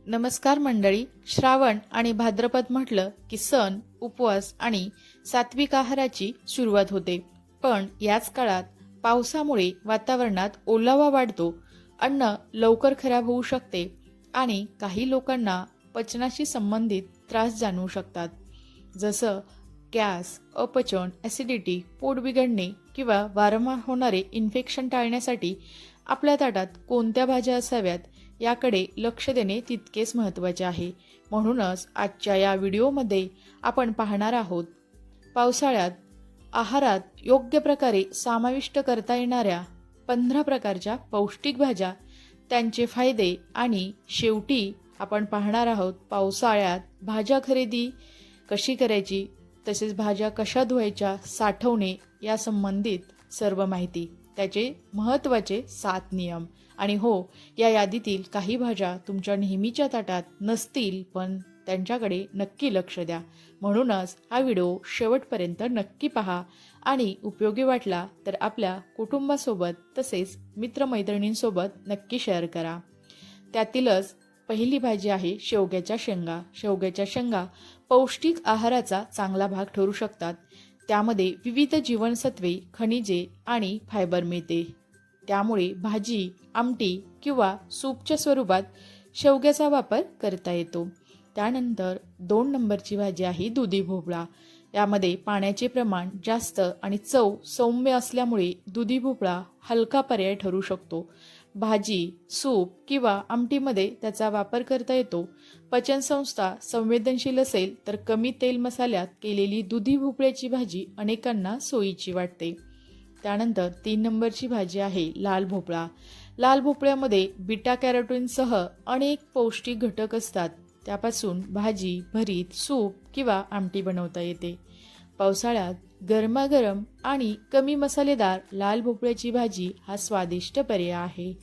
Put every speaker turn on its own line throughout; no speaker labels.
नमस्कार मंडळी. श्रावण आणि भाद्रपद म्हटलं की सण, उपवास आणि सात्विक आहाराची सुरुवात होते. पण याच काळात पावसामुळे वातावरणात ओलावा वाढतो, अन्न लवकर खराब होऊ शकते आणि काही लोकांना पचनाशी संबंधित त्रास जाणवू शकतात. जसं गॅस, अपचन, ॲसिडिटी, पोट बिघडणे किंवा वारंवार होणारे इन्फेक्शन टाळण्यासाठी आपल्या ताटात कोणत्या भाज्या असाव्यात याकडे लक्ष देणे तितकेच महत्त्वाचे आहे. म्हणूनच आजच्या या व्हिडिओमध्ये आपण पाहणार आहोत पावसाळ्यात आहारात योग्य प्रकारे समाविष्ट करता येणाऱ्या 15 प्रकारच्या पौष्टिक भाज्या, त्यांचे फायदे आणि शेवटी आपण पाहणार आहोत पावसाळ्यात भाज्या खरेदी कशी करायची, तसेच भाज्या कशा धुवायच्या, साठवणे या संबंधित सर्व माहिती, त्याचे महत्त्वाचे 7 नियम. आणि हो, या यादीतील काही भाज्या तुमच्या नेहमीच्या ताटात नसतील, पण त्यांच्याकडे नक्की लक्ष द्या. म्हणूनच हा व्हिडिओ शेवटपर्यंत नक्की पहा आणि उपयोगी वाटला तर आपल्या कुटुंबासोबत तसेच मित्रमैत्रिणींसोबत नक्की शेअर करा. त्यातीलच पहिली भाजी आहे शेवग्याच्या शेंगा. शेवग्याच्या शेंगा पौष्टिक आहाराचा चांगला भाग ठरू शकतात. त्यामध्ये विविध जीवनसत्वे, खनिजे आणि फायबर मिळते. त्यामुळे भाजी, आमटी किंवा सूपच्या स्वरूपात शेवग्याचा वापर करता येतो. त्यानंतर 2 नंबरची भाजी आहे दुधी भोपळा. यामध्ये पाण्याचे प्रमाण जास्त आणि चव सौम्य असल्यामुळे दुधी भोपळा हलका पर्याय ठरू शकतो. भाजी, सूप किंवा आमटीमध्ये त्याचा वापर करता येतो. पचनसंस्था संवेदनशील असेल तर कमी तेल मसाल्यात केलेली दुधी भोपळ्याची भाजी अनेकांना सोयीची वाटते. त्यानंतर 3 नंबरची भाजी आहे लाल भोपळा. लाल भोपळ्यामध्ये बीटा कॅरोटीनसह अनेक पौष्टिक घटक असतात. त्यापासून भाजी, भरीत, सूप किंवा आमटी बनवता येते. पावसाळ्यात गरमागरम आणि कमी मसालेदार लाल भोपळ्याची भाजी हा स्वादिष्ट पर्याय आहे.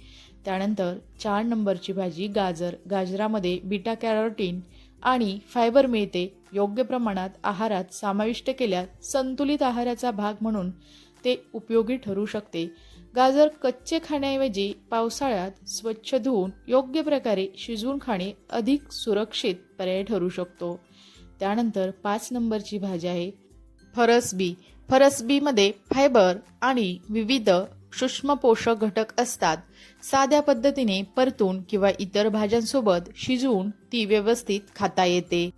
त्यानंतर 4 नंबरची भाजी गाजर. गाजरामध्ये बीटा कॅरोटीन आणि फायबर मिळते. योग्य प्रमाणात आहारात समाविष्ट केल्यास संतुलित आहाराचा भाग म्हणून ते उपयोगी ठरू शकते. गाजर कच्चे खाण्याऐवजी पावसाळ्यात स्वच्छ धुवून योग्य प्रकारे शिजवून खाणे अधिक सुरक्षित पर्याय ठरू शकतो. त्यानंतर 5 नंबरची भाजी आहे फरसबी. फरसबीमध्ये फायबर आणि विविध सूक्ष्म पोषक घटक असतात. साध्या पद्धतीने परतून किंवा इतर भाज्यांसोबत शिजवून ती व्यवस्थित खाता येते.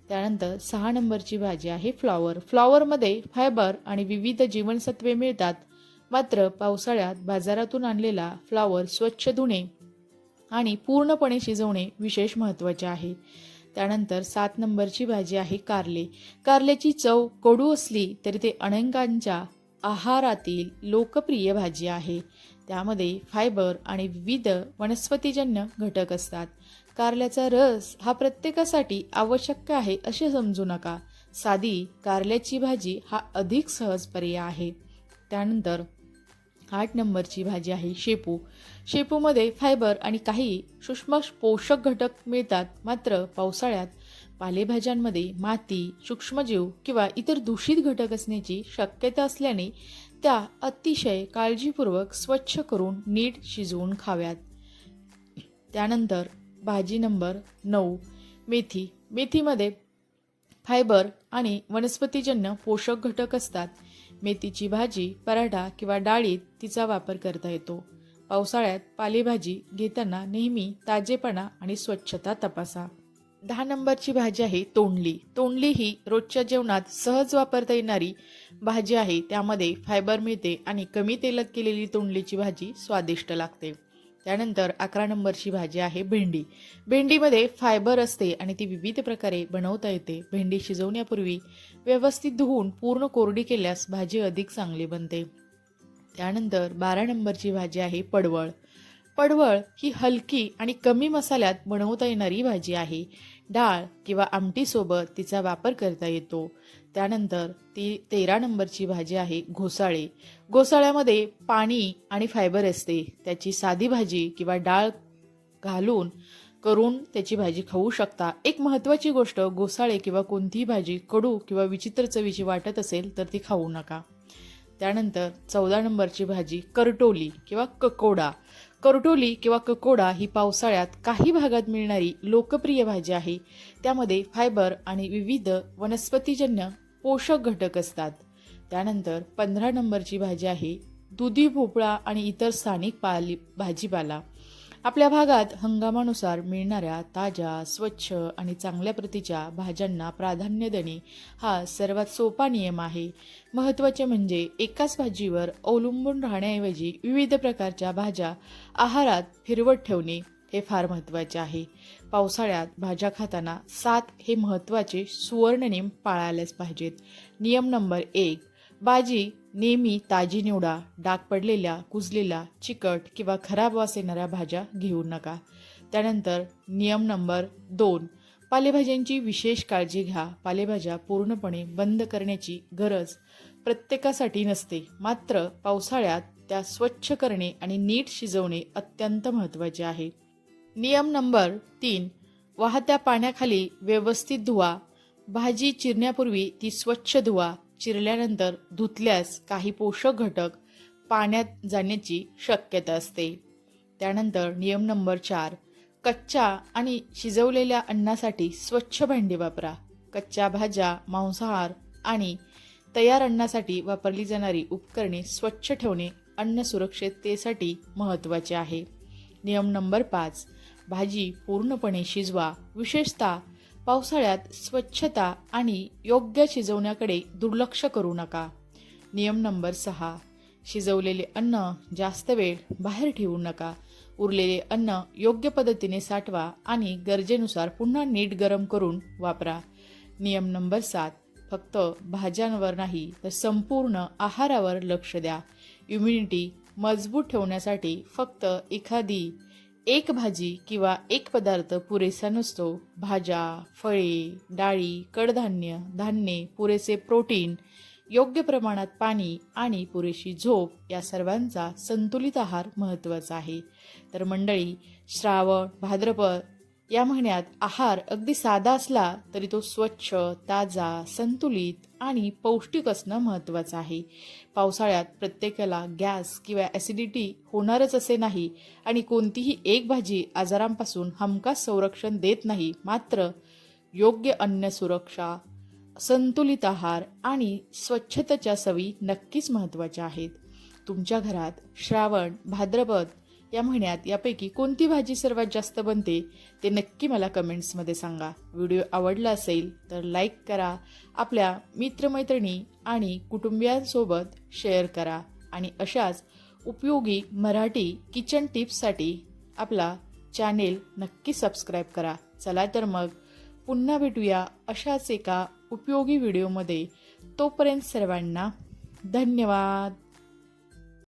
त्यानंतर 6 नंबरची भाजी आहे फ्लॉवर. फ्लॉवरमध्ये फायबर आणि विविध जीवनसत्वे मिळतात. मात्र पावसाळ्यात बाजारातून आणलेला फ्लॉवर स्वच्छ धुणे आणि पूर्णपणे शिजवणे विशेष महत्त्वाचे आहे. त्यानंतर 7 नंबरची भाजी आहे कारले. कारल्याची चव कडू असली तरी ते अनेकांच्या आहारातील लोकप्रिय भाजी आहे. त्यामध्ये फायबर आणि विविध वनस्पतीजन्य घटक असतात. कारल्याचा रस हा प्रत्येकासाठी आवश्यक आहे असे समजू नका. साधी कारल्याची भाजी हा अधिक सहज पर्याय आहे. त्यानंतर 8 नंबरची भाजी आहे शेपू. शेपूमध्ये फायबर आणि काही सूक्ष्म पोषक घटक मिळतात. मात्र पावसाळ्यात पालेभाज्यांमध्ये माती, सूक्ष्मजीव किंवा इतर दूषित घटक असण्याची शक्यता असल्याने त्या अतिशय काळजीपूर्वक स्वच्छ करून नीट शिजवून खाव्यात. त्यानंतर भाजी नंबर 9 मेथी. मेथीमध्ये फायबर आणि वनस्पतीजन्य पोषक घटक असतात. मेथीची भाजी, पराठा किंवा डाळीत तिचा वापर करता येतो. पावसाळ्यात पालेभाजी घेताना नेहमी ताजेपणा आणि स्वच्छता तपासा. 10 नंबरची भाजी आहे तोंडली. तोंडली ही रोजच्या जेवणात सहज वापरता येणारी भाजी आहे. त्यामध्ये फायबर मिळते आणि कमी तेलात केलेली तोंडलीची भाजी स्वादिष्ट लागते. त्यानंतर 11 नंबरची भाजी आहे भेंडी. भेंडीमध्ये फायबर असते आणि ती विविध प्रकारे बनवता येते. भेंडी शिजवण्यापूर्वी व्यवस्थित धुवून पूर्ण कोरडी केल्यास भाजी अधिक चांगली बनते. त्यानंतर 12 नंबरची भाजी आहे पडवळ. पडवळ ही हलकी आणि कमी मसाल्यात बनवता येणारी भाजी आहे. डाळ किंवा आमटीसोबत तिचा वापर करता येतो. त्यानंतर 13 नंबरची भाजी आहे घोसाळे. घोसाळ्यामध्ये पाणी आणि फायबर असते. त्याची साधी भाजी किंवा डाळ घालून करून त्याची भाजी खाऊ शकता. एक महत्त्वाची गोष्ट, घोसाळे किंवा कोणतीही भाजी कडू किंवा विचित्र चवीची वाटत असेल तर ती खाऊ नका. त्यानंतर 14 नंबरची भाजी करटोली किंवा ककोडा. करटोली किंवा ककोडा ही पावसाळ्यात काही भागात मिळणारी लोकप्रिय भाजी आहे. त्यामध्ये फायबर आणि विविध वनस्पतीजन्य पोषक घटक असतात. त्यानंतर 15 नंबरची भाजी आहे दुधी भोपळा आणि इतर स्थानिक भाजीपाला. आपल्या भागात हंगामानुसार मिळणाऱ्या ताज्या, स्वच्छ आणि चांगल्या प्रतीच्या भाज्यांना प्राधान्य देणे हा सर्वात सोपा नियम आहे. महत्त्वाचे म्हणजे एकाच भाजीवर अवलंबून राहण्याऐवजी विविध प्रकारच्या भाज्या आहारात फिरवत ठेवणे हे फार महत्त्वाचे आहे. पावसाळ्यात भाज्या खाताना 7 हे महत्त्वाचे सुवर्ण नियम पाळायलाच पाहिजेत. नियम नंबर 1, भाजी नेहमी ताजी निवडा. डाग पडलेल्या, कुजलेल्या, चिकट किंवा खराब वास येणाऱ्या भाज्या घेऊ नका. त्यानंतर नियम नंबर 2, पालेभाज्यांची विशेष काळजी घ्या. पालेभाज्या पूर्णपणे बंद करण्याची गरज प्रत्येकासाठी नसते, मात्र पावसाळ्यात त्या स्वच्छ करणे आणि नीट शिजवणे अत्यंत महत्त्वाचे आहे. नियम नंबर 3, वाहत्या पाण्याखाली व्यवस्थित धुवा. भाजी चिरण्यापूर्वी ती स्वच्छ धुवा. चिरल्यानंतर धुतल्यास काही पोषक घटक पाण्यात जाण्याची शक्यता असते. त्यानंतर नियम नंबर 4, कच्च्या आणि शिजवलेल्या अन्नासाठी स्वच्छ भांडी वापरा. कच्च्या भाज्या, मांसाहार आणि तयार अन्नासाठी वापरली जाणारी उपकरणे स्वच्छ ठेवणे अन्न सुरक्षिततेसाठी महत्त्वाचे आहे. नियम नंबर 5, भाजी पूर्णपणे शिजवा. विशेषतः पावसाळ्यात स्वच्छता आणि योग्य शिजवण्याकडे दुर्लक्ष करू नका. नियम नंबर 6, शिजवलेले अन्न जास्त वेळ बाहेर ठेवू नका. उरलेले अन्न योग्य पद्धतीने साठवा आणि गरजेनुसार पुन्हा नीट गरम करून वापरा. नियम नंबर 7, फक्त भाज्यांवर नाही तर संपूर्ण आहारावर लक्ष द्या. इम्युनिटी मजबूत ठेवण्यासाठी फक्त एक भाजी किंवा एक पदार्थ पुरेसा नसतो. भाज्या, फळे, डाळी, कडधान्य, धान्ये, पुरेसे प्रोटीन, योग्य प्रमाणात पाणी आणि पुरेशी झोप या सर्वांचा संतुलित आहार महत्त्वाचा आहे. तर मंडळी, श्रावण, भाद्रपद या महिन्यात आहार अगदी साधा असला तरी तो स्वच्छ, ताजा, संतुलित आणि पौष्टिक असणं महत्त्वाचं आहे. पावसाळ्यात प्रत्येकाला गॅस किंवा ॲसिडिटी होणारच असे नाही आणि कोणतीही एक भाजी आजारांपासून हमखास संरक्षण देत नाही. मात्र योग्य अन्न सुरक्षा, संतुलित आहार आणि स्वच्छतेच्या सवयी नक्कीच महत्त्वाच्या आहेत. तुमच्या घरात श्रावण, भाद्रपद या महिन्यात यापैकी कोणती भाजी सर्वात जास्त बनते ते नक्की मला कमेंट्समध्ये सांगा. व्हिडिओ आवडला असेल तर लाईक करा, आपल्या मित्रमैत्रिणी आणि कुटुंबियांसोबत शेअर करा आणि अशाच उपयोगी मराठी किचन टिप्ससाठी आपला चॅनेल नक्की सबस्क्राईब करा. चला तर मग पुन्हा भेटूया अशाच एका उपयोगी व्हिडिओमध्ये. तोपर्यंत सर्वांना धन्यवाद.